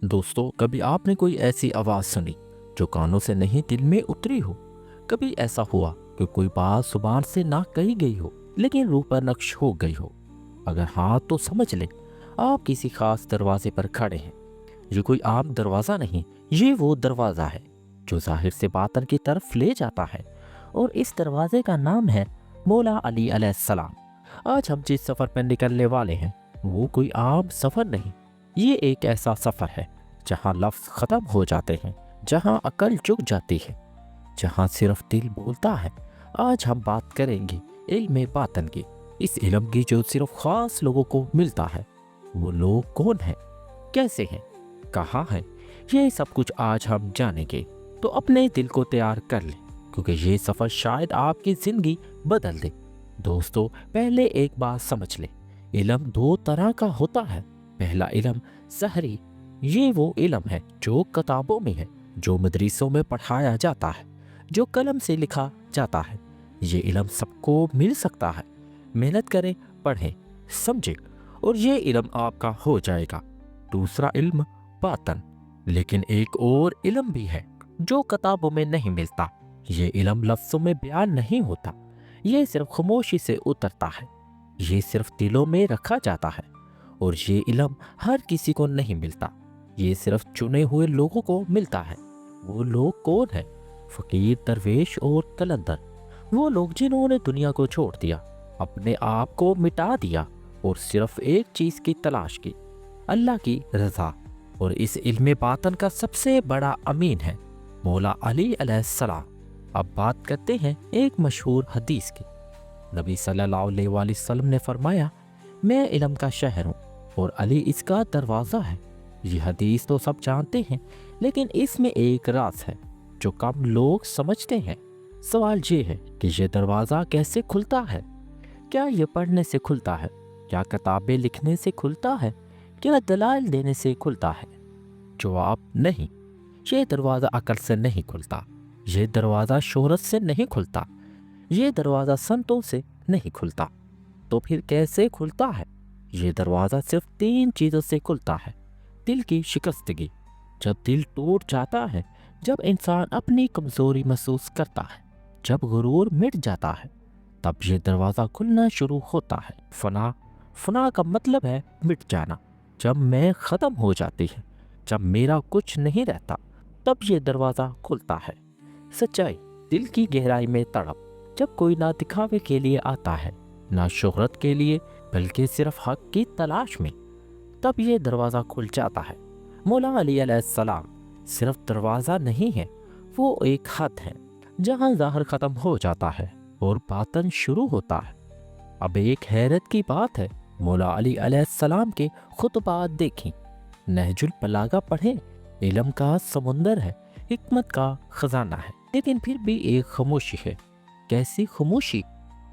دوستو، کبھی آپ نے کوئی ایسی آواز سنی جو کانوں سے نہیں دل میں اتری ہو؟ کبھی ایسا ہوا کہ کوئی بات زبان سے نہ کہی گئی ہو لیکن روح پر نقش ہو گئی ہو؟ اگر ہاں تو سمجھ لیں آپ کسی خاص دروازے پر کھڑے ہیں۔ یہ کوئی عام دروازہ نہیں، یہ وہ دروازہ ہے جو ظاہر سے باطن کی طرف لے جاتا ہے، اور اس دروازے کا نام ہے مولا علی علیہ السلام۔ آج ہم جس سفر پر نکلنے والے ہیں وہ کوئی عام سفر نہیں، یہ ایک ایسا سفر ہے جہاں لفظ ختم ہو جاتے ہیں، جہاں عقل جھک جاتی ہے، جہاں صرف دل بولتا ہے۔ آج ہم بات کریں گے علم باطن کی، اس علم کی جو صرف خاص لوگوں کو ملتا ہے۔ وہ لوگ کون ہیں، کیسے ہیں، کہاں ہیں، یہ سب کچھ آج ہم جانیں گے۔ تو اپنے دل کو تیار کر لیں، کیونکہ یہ سفر شاید آپ کی زندگی بدل دے۔ دوستو، پہلے ایک بات سمجھ لیں، علم دو طرح کا ہوتا ہے۔ پہلا علم ظاہری، یہ وہ علم ہے جو کتابوں میں ہے، جو مدرسوں میں پڑھایا جاتا ہے، جو قلم سے لکھا جاتا ہے۔ یہ علم سب کو مل سکتا ہے، محنت کریں، پڑھیں، سمجھیں، اور یہ علم آپ کا ہو جائے گا۔ دوسرا علم باطن، لیکن ایک اور علم بھی ہے جو کتابوں میں نہیں ملتا۔ یہ علم لفظوں میں بیان نہیں ہوتا، یہ صرف خاموشی سے اترتا ہے، یہ صرف دلوں میں رکھا جاتا ہے، اور یہ علم ہر کسی کو نہیں ملتا، یہ صرف چنے ہوئے لوگوں کو ملتا ہے۔ وہ لوگ کون ہیں؟ فقیر، درویش اور قلندر، وہ لوگ جنہوں نے دنیا کو چھوڑ دیا، اپنے آپ کو مٹا دیا، اور صرف ایک چیز کی تلاش کی، اللہ کی رضا۔ اور اس علم باطن کا سب سے بڑا امین ہے مولا علی علیہ السلام۔ اب بات کرتے ہیں ایک مشہور حدیث کی۔ نبی صلی اللہ علیہ وآلہ وسلم نے فرمایا، میں علم کا شہر ہوں اور علی اس کا دروازہ ہے۔ یہ حدیث تو سب جانتے ہیں، لیکن اس میں ایک راز ہے جو کم لوگ سمجھتے ہیں۔ سوال یہ ہے کہ یہ دروازہ کیسے کھلتا ہے؟ کیا یہ پڑھنے سے کھلتا ہے؟ کیا کتابیں لکھنے سے کھلتا ہے؟ کیا دلائل دینے سے کھلتا ہے؟ جواب نہیں، یہ دروازہ عقل سے نہیں کھلتا، یہ دروازہ شہرت سے نہیں کھلتا، یہ دروازہ سنتوں سے نہیں کھلتا۔ تو پھر کیسے کھلتا ہے؟ یہ دروازہ صرف تین چیزوں سے کھلتا ہے۔ دل کی شکستگی، جب دل ٹوٹ جاتا ہے، جب انسان اپنی کمزوری محسوس کرتا ہے، جب غرور مٹ جاتا ہے، تب یہ دروازہ کھلنا شروع ہوتا ہے۔ فنا کا مطلب ہے مٹ جانا، جب میں ختم ہو جاتی ہے، جب میرا کچھ نہیں رہتا، تب یہ دروازہ کھلتا ہے۔ سچائی، دل کی گہرائی میں تڑپ، جب کوئی نہ دکھاوے کے لیے آتا ہے، نہ شہرت کے لیے، بلکہ صرف حق کی تلاش میں، تب یہ دروازہ کھل جاتا ہے۔ مولا علی علیہ السلام صرف دروازہ نہیں ہے، وہ ایک حد ہے جہاں ظاہر ختم ہو جاتا ہے اور باطن شروع ہوتا ہے۔ اب ایک حیرت کی بات ہے، مولا علی علیہ السلام کے خطبات دیکھیں، نہج البلاغہ پڑھیں، علم کا سمندر ہے، حکمت کا خزانہ ہے، لیکن پھر بھی ایک خاموشی ہے۔ کیسی خاموشی؟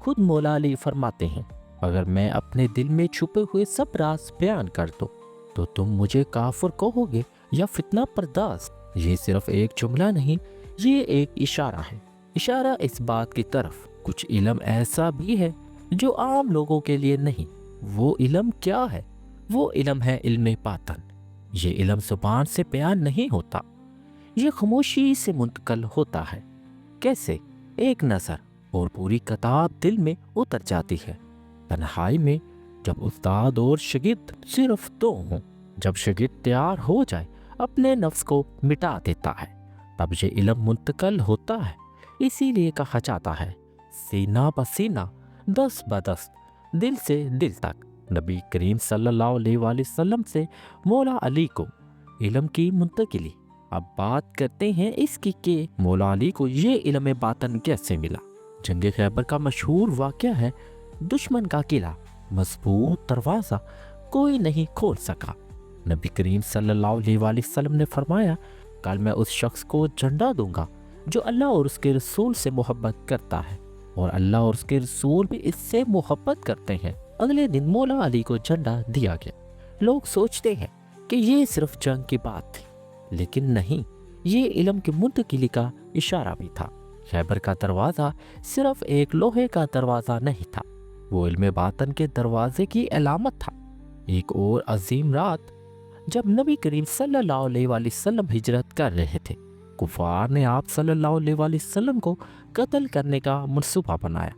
خود مولا علی فرماتے ہیں، اگر میں اپنے دل میں چھپے ہوئے سب راز بیان کر دوں تو تم مجھے کافر کہو گے یا فتنہ پرداز۔ یہ صرف ایک جملہ نہیں، یہ ایک اشارہ ہے، اشارہ اس بات کی طرف کچھ علم ایسا بھی ہے جو عام لوگوں کے لیے نہیں۔ وہ علم کیا ہے؟ وہ علم ہے علم باطن۔ یہ علم زبان سے بیان نہیں ہوتا، یہ خاموشی سے منتقل ہوتا ہے۔ کیسے؟ ایک نظر اور پوری کتاب دل میں اتر جاتی ہے۔ تنہائی میں، جب استاد اور شاگرد صرف دو ہوں، جب شاگرد تیار ہو جائے، اپنے نفس کو مٹا دیتا ہے، تب یہ علم منتقل ہوتا ہے۔ اسی لیے کہا جاتا ہے، سینہ بسینہ، دست بدست، دل سے دل تک۔ نبی کریم صلی اللہ علیہ وآلہ وسلم سے مولا علی کو علم کی منتقلی۔ اب بات کرتے ہیں اس کی کہ مولا علی کو یہ علم باطن کیسے ملا۔ جنگ خیبر کا مشہور واقعہ ہے، دشمن کا قلعہ، مضبوط دروازہ، کوئی نہیں کھول سکا۔ نبی کریم صلی اللہ علیہ وآلہ وسلم نے فرمایا، کل میں اس شخص کو جھنڈا دوں گا جو اللہ اور اس کے رسول سے محبت کرتا ہے، اور اللہ اور اس کے رسول بھی اس سے محبت کرتے ہیں۔ اگلے دن مولا علی کو جھنڈا دیا گیا۔ لوگ سوچتے ہیں کہ یہ صرف جنگ کی بات تھی، لیکن نہیں، یہ علم کی منتقلی کا اشارہ بھی تھا۔ خیبر کا دروازہ صرف ایک لوہے کا دروازہ نہیں تھا، وہ علم باطن کے دروازے کی علامت تھا۔ ایک اور عظیم رات जब नबी करीम सल्लल्लाहु अलैहि वसल्लम हिजरत कर रहे थे, कुफार ने आप सल्लल्लाहु अलैहि वसल्लम को कत्ल करने का मंसूबा बनाया।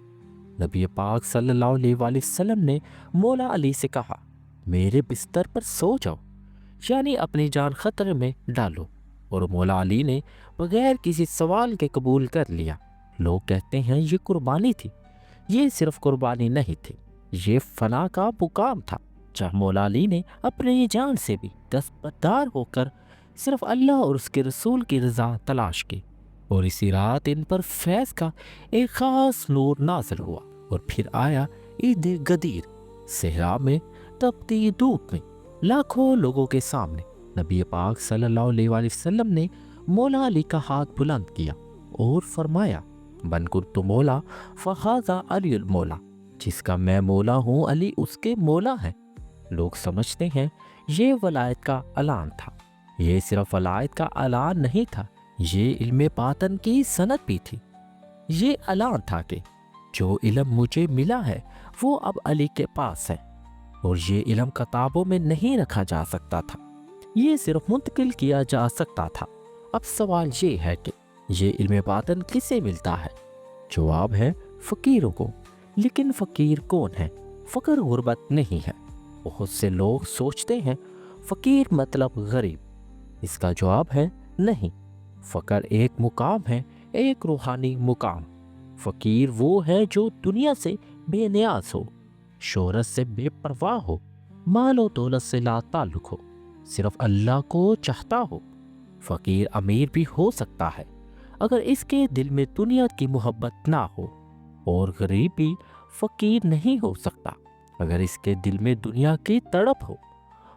नबी पाक सल्लल्लाहु अलैहि वसल्लम ने मौला अली से कहा, मेरे बिस्तर पर सो जाओ, यानी अपनी जान खतरे में डालो। और मौला अली ने बगैर किसी सवाल के कबूल कर लिया। लोग कहते हैं ये कुर्बानी थी। ये सिर्फ कुर्बानी नहीं थी, ये फना का मुकाम था, जहाँ मौला अली ने अपनी जान से भी दस्तबरदार होकर सिर्फ अल्लाह और उसके रसूल की रज़ा तलाश की। और इसी रात इन पर फैज़ का एक ख़ास नूर नाज़िल हुआ। और फिर आया ईद गदीर। सहरा में तपती धूप में लाखों लोगों के सामने नबी पाक सल्लल्लाहु अलैहि वसल्लम ने मौला अली का हाथ बुलंद किया और फरमाया, मन कुन्तु मौला फ़हाज़ा अलीउल मौला, जिसका मैं मौला हूँ अली उसके मौला है। लोग समझते हैं ये वलायत का ऐलान था। ये सिर्फ वलायत का ऐलान नहीं था, ये इल्म बातन की सनद भी थी। ये ऐलान था कि जो इल्म मुझे मिला है वो अब अली के पास है, और ये इल्म किताबों में नहीं रखा जा सकता था, ये सिर्फ मुंतकिल किया जा सकता था। अब सवाल ये है कि ये इल्म बातन किसे मिलता है? जवाब है फ़कीरों को। लेकिन फ़कीर कौन है? फ़क्र गुर्बत नहीं है। बहुत से लोग सोचते हैं फ़कीर मतलब गरीब। इसका जवाब है नहीं। फ़क्र एक मुकाम है, एक रूहानी मुकाम। फ़कीर वो है जो दुनिया से बेनियाज हो, शोहरत से बेपरवाह हो, माल और दौलत से ला ताल्लुक हो, सिर्फ अल्लाह को चाहता हो। फ़कीर अमीर भी हो सकता है अगर इसके दिल में दुनिया की मोहब्बत ना हो, और गरीब भी फ़कीर नहीं हो सकता अगर इसके दिल में दुनिया की तड़प हो।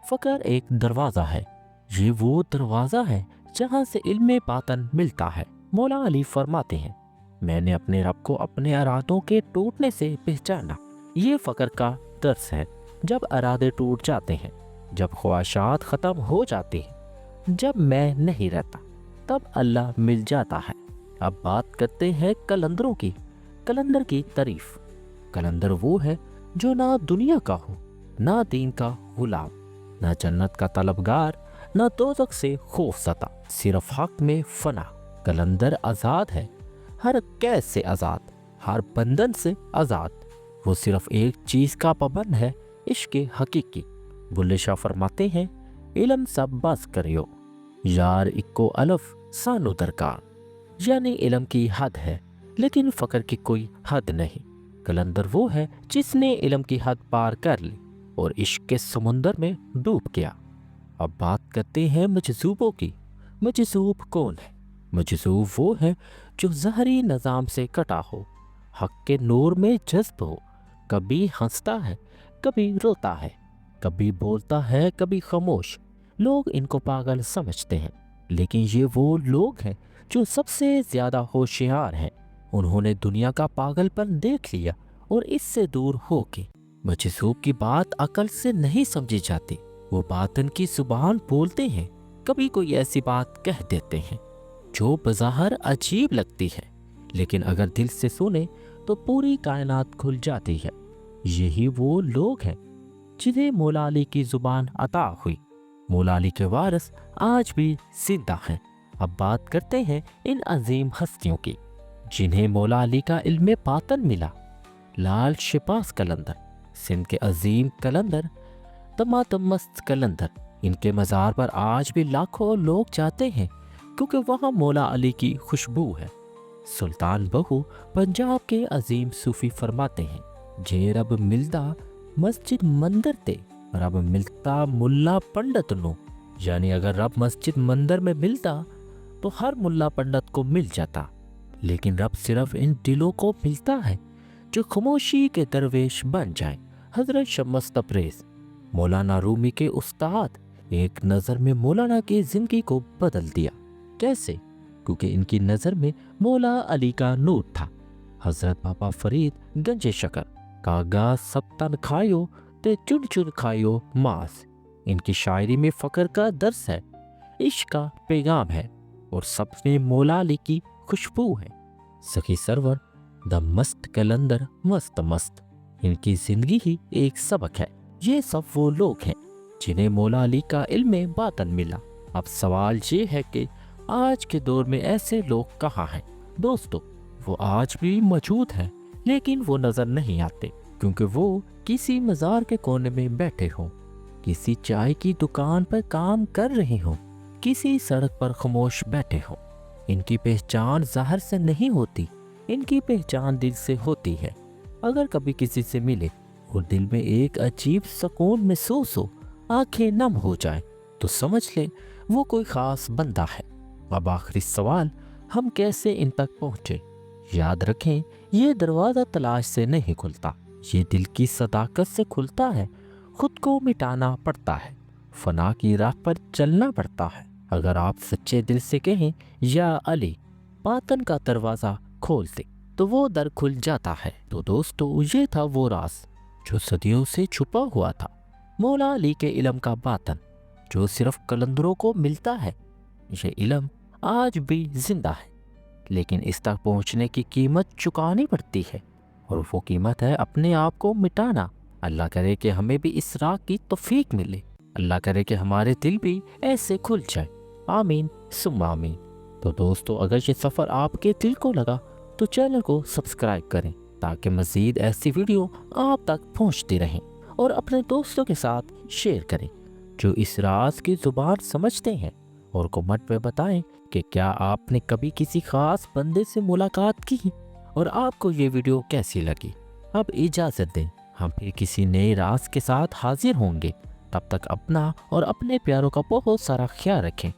फ़क्र एक दरवाज़ा है, ये वो दरवाज़ा है जहाँ से इल्म बातन मिलता है। मौला अली फरमाते हैं, मैंने अपने रब को अपने इरादों के टूटने से पहचाना। ये फ़क्र का दर्स है। जब इरादे टूट जाते हैं, जब ख्वाहिशात ख़त्म हो जाती हैं, जब मैं नहीं रहता, तब अल्लाह मिल जाता है। अब बात करते हैं कलंदरों की। कलंदर की तारीफ। कलंदर वो है जो ना दुनिया का हो, ना दीन का गुलाम, ना जन्नत का तलबगार, ना दोज़ख से खौफज़दा, सिर्फ हक में फना। कलंदर आज़ाद है, हर कैद से आज़ाद, हर बंधन से आज़ाद। वो सिर्फ एक चीज़ का पाबंद है, इश्क हकीकी। बुल्ले शाह फरमाते हैं, इल्म सब बस करियो यार इक्को अलफ सानो दरकार। यानी इल्म की हद है लेकिन फ़क्र की कोई हद नहीं। कलंदर वो है जिसने इल्म की हद पार कर ली और इश्क के समुंदर में डूब गया। अब बात करते हैं मजज़ूबों की। मजज़ूब कौन है? मजज़ूब वो है जो ज़हरी निज़ाम से कटा हो, हक के नूर में जज्ब हो। कभी हंसता है, कभी रोता है, कभी बोलता है, कभी खामोश। लोग इनको पागल समझते हैं, लेकिन ये वो लोग हैं जो सबसे ज़्यादा होशियार हैं। उन्होंने दुनिया का पागलपन देख लिया और इससे दूर हो के। मजज़ूब की बात अकल से नहीं समझी जाती, वो बातन की जुबान बोलते हैं। कभी कोई ऐसी बात कह देते हैं जो बज़ाहिर अजीब लगती है, लेकिन अगर दिल से सुने तो पूरी कायनात खुल जाती है। यही वो लोग हैं जिन्हें मौला अली की ज़ुबान अता हुई। मौला अली के वारिस आज भी जिंदा हैं। अब बात करते हैं इन अजीम हस्तियों की जिन्हें मौला अली का इल्म बातन मिला। लाल शिपास कलंदर, सिंध के अजीम कलंदर, तमातमस्त कलंदर। इनके मज़ार पर आज भी लाखों लोग जाते हैं क्योंकि वहाँ मौला अली की खुशबू है। सुल्तान बहू पंजाब के अजीम सूफी फरमाते हैं, जे रब मिलदा मस्जिद मंदिर ते रब मिलता मुल्ला पंडित नो। यानी अगर रब मस्जिद मंदिर में मिलता तो हर मुल्ला पंडित को मिल जाता, लेकिन रब सिर्फ इन दिलों को मिलता है जो खामोशी के दरवेश बन जाए। हजरत शम्स तबरेज़, मौलाना रूमी के उस्ताद, एक नज़र में मौलाना की ज़िंदगी को बदल दिया। कैसे? क्योंकि इनकी नज़र में मौला अली का नूर था। हजरत बाबा फरीद गंजे शकर, कागा सब तन खायो ते चुन चुन खायो मांस। इनकी शायरी में फ़क्र का दर्स है, इश्क का पैगाम है और सब में मौला अली की खुशबू है। सखी सरवर द मस्त कलंदर मस्त मस्त, इनकी ज़िंदगी ही एक सबक है। ये सब वो लोग हैं जिन्हें मौला अली का इल्म बातन मिला। अब सवाल ये है कि आज के दौर में ऐसे लोग कहाँ हैं? दोस्तों, वो आज भी मौजूद हैं, लेकिन वो नज़र नहीं आते क्योंकि वो किसी मज़ार के कोने में बैठे हों, किसी चाय की दुकान पर काम कर रहे हों, किसी सड़क पर खामोश बैठे हों। इनकी पहचान ज़ाहिर से नहीं होती, इनकी पहचान दिल से होती है। अगर कभी किसी से मिले और दिल में एक अजीब सुकून महसूस हो, आंखें नम हो जाए, तो समझ ले वो कोई ख़ास बंदा है। अब आखिरी सवाल, हम कैसे इन तक पहुँचे? याद रखें, ये दरवाज़ा तलाश से नहीं खुलता, ये दिल की सदाकत से खुलता है। खुद को मिटाना पड़ता है, फना की राह पर चलना पड़ता है। अगर आप सच्चे दिल से कहें या अली, बातन का दरवाज़ा खोल दे, तो वो दर खुल जाता है। तो दोस्तों, ये था वो राज जो सदियों से छुपा हुआ था, मौला अली के इल्म का बातन, जो सिर्फ कलंदरों को मिलता है। ये इल्म आज भी जिंदा है, लेकिन इस तक पहुंचने की कीमत चुकानी पड़ती है, और वो कीमत है अपने आप को मिटाना। अल्लाह करे कि हमें भी इस राह की तौफीक मिले। अल्लाह करे कि हमारे दिल भी ऐसे खुल जाए। आमीन सुम्मा आमीन। तो दोस्तों, अगर ये सफ़र आपके दिल को लगा तो चैनल को सब्सक्राइब करें ताकि मज़ीद ऐसी वीडियो आप तक पहुंचती रहें, और अपने दोस्तों के साथ शेयर करें जो इस राज की ज़ुबान समझते हैं, और कमेंट में बताएं कि क्या आपने कभी किसी ख़ास बंदे से मुलाकात की और आपको ये वीडियो कैसी लगी। अब इजाज़त दें, हम फिर किसी नए राज के साथ हाजिर होंगे। तब तक अपना और अपने प्यारों का बहुत सारा ख्याल रखें।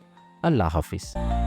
अल्लाह हाफिज़।